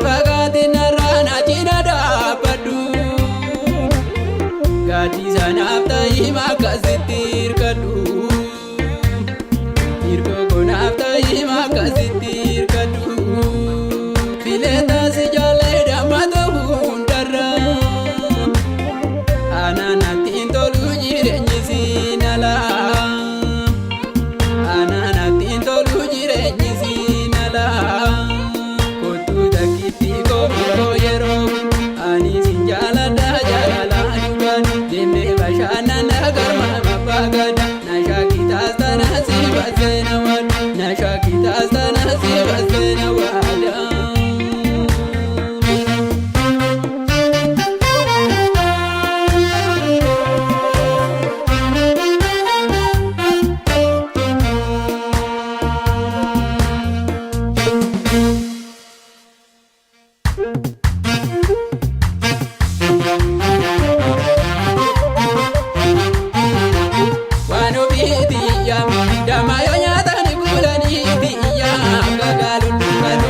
fagaatiin narraan achina dhaabbadhu gaaddisa sanaaf ta'ii makkasitti hirkadhu hirkoo konaaf ta'ii makkasitti hirkadhu fileetaasi jaallee damma ta'uu hundarra anaanattiin tolu jireenyi siin alaa anaanattiin tolu jireenyi siin alaa kottuu takkiitti koomikoo yeroo ani siin jaaladha jaalalaa dhugaan deemnee bashannana garmaama baagada nashaakiitaas tanaa si baseena waadha nashaakiitaas tanaa si baseena waadha. Damayo nyaatani kulanii biyyaa gagaaluun dukkanu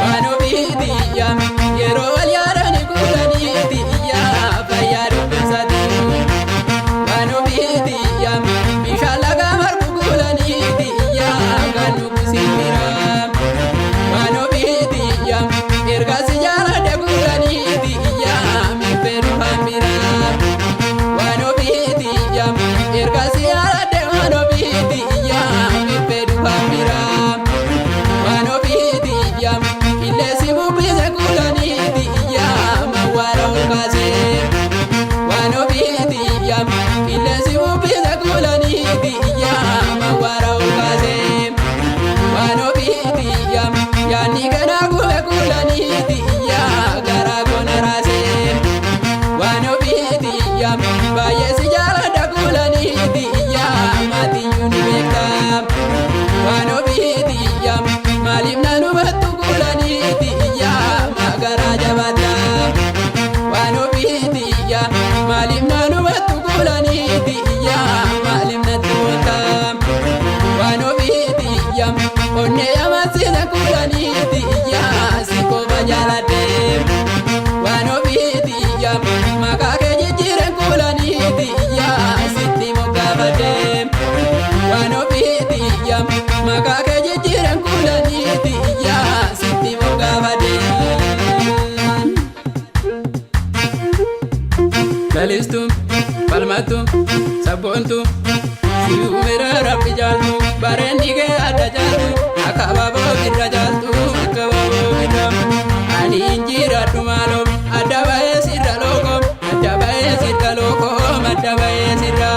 waan ofiitiyyaa yeroo wal yaadani kulanii biyyaa fayyaa dubbisatu waan ofiitiyyaa bishaan lagaa margu kulanii biyyaa kan nugusin bira waan ofiitiyyaa ergaasi jaaladhe kulanii biyyaa miffee dhufan bira waan ofiitiyyaa ergaasi jaaladhe yaani kana gume kulanii biyyaa garaa goona raasee waan ofiitiyyaa baay'ee si jaaladha kulanii biyyaa maatiyyuu ni beektaa waan ofiitiyyaa maaliif na hubattu kulanii biyyaa magaraa jabaadhaa waan ofiitiyyaa maaliif na hubattu kulanii biyyaa maaliif na tuutaa waan ofiitiyyaa onnee yamaasina kulanii biyyaa si qofa jaaladhee waan ofiitiyyaa maqaa kee jijjiireen kulanii biyyaa sitti moggaafadhee waan ofiitiyyaa maqaa kee jijjiireen kulanii biyyaa sitti moggaafadhee. Lalistuun falmattuun sabboontuun si uumira rabbi jaaltu bareenni kee adda jaaltu akka baaboo birra jaaltu akka baaboo birra ani injiradhu maaloo adda ba'ee sirra lookoo adda ba'ee sirra lookoo adda ba'ee sirra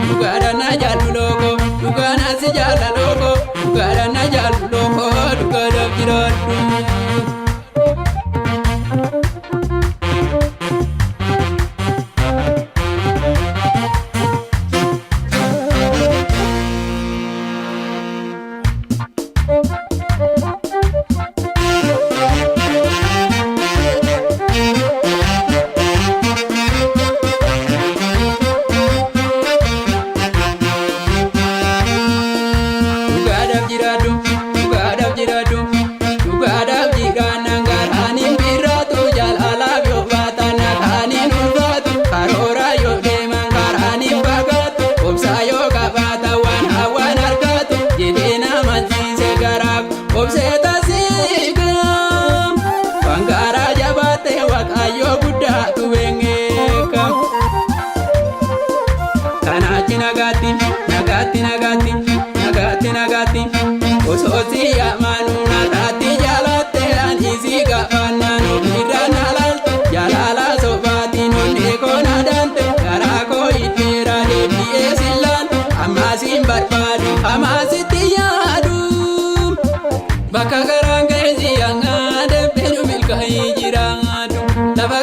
dhugaadhaan na jaallu lookoo dhugaadhaan si jaalla lookoo dhugaadhaan na jaallu lookoo dhugaadhaaf jiraadhu. Dhugaadhaaf jiraannaan garaaniin birraatu jaalalaaf yoo baatan nagaaniin ulfaatu karooraa yoo deeman garaaniin fagaatu obsaa yoo qabaatan waan hawaan argatu jedhee nama jiise garaaf obsee tasiiqam waan garaa jabaate waaqayyoo guddaatu beekeeka kanaachi nagaatti nagaatti nagaatti nagaatti nagaatti osoo si yaamaanuu nataatti jaalatte ani si gaafannaan ofirraan alaalte jaalala sobaatiin onnee koo naadaante garaa koo itteera deebi'ee sillaante ammaasiin barbaadu ammaasitti yaadu bakka garaan kee si yaangaa deemtee nu milkaa'ii jiraatu lafa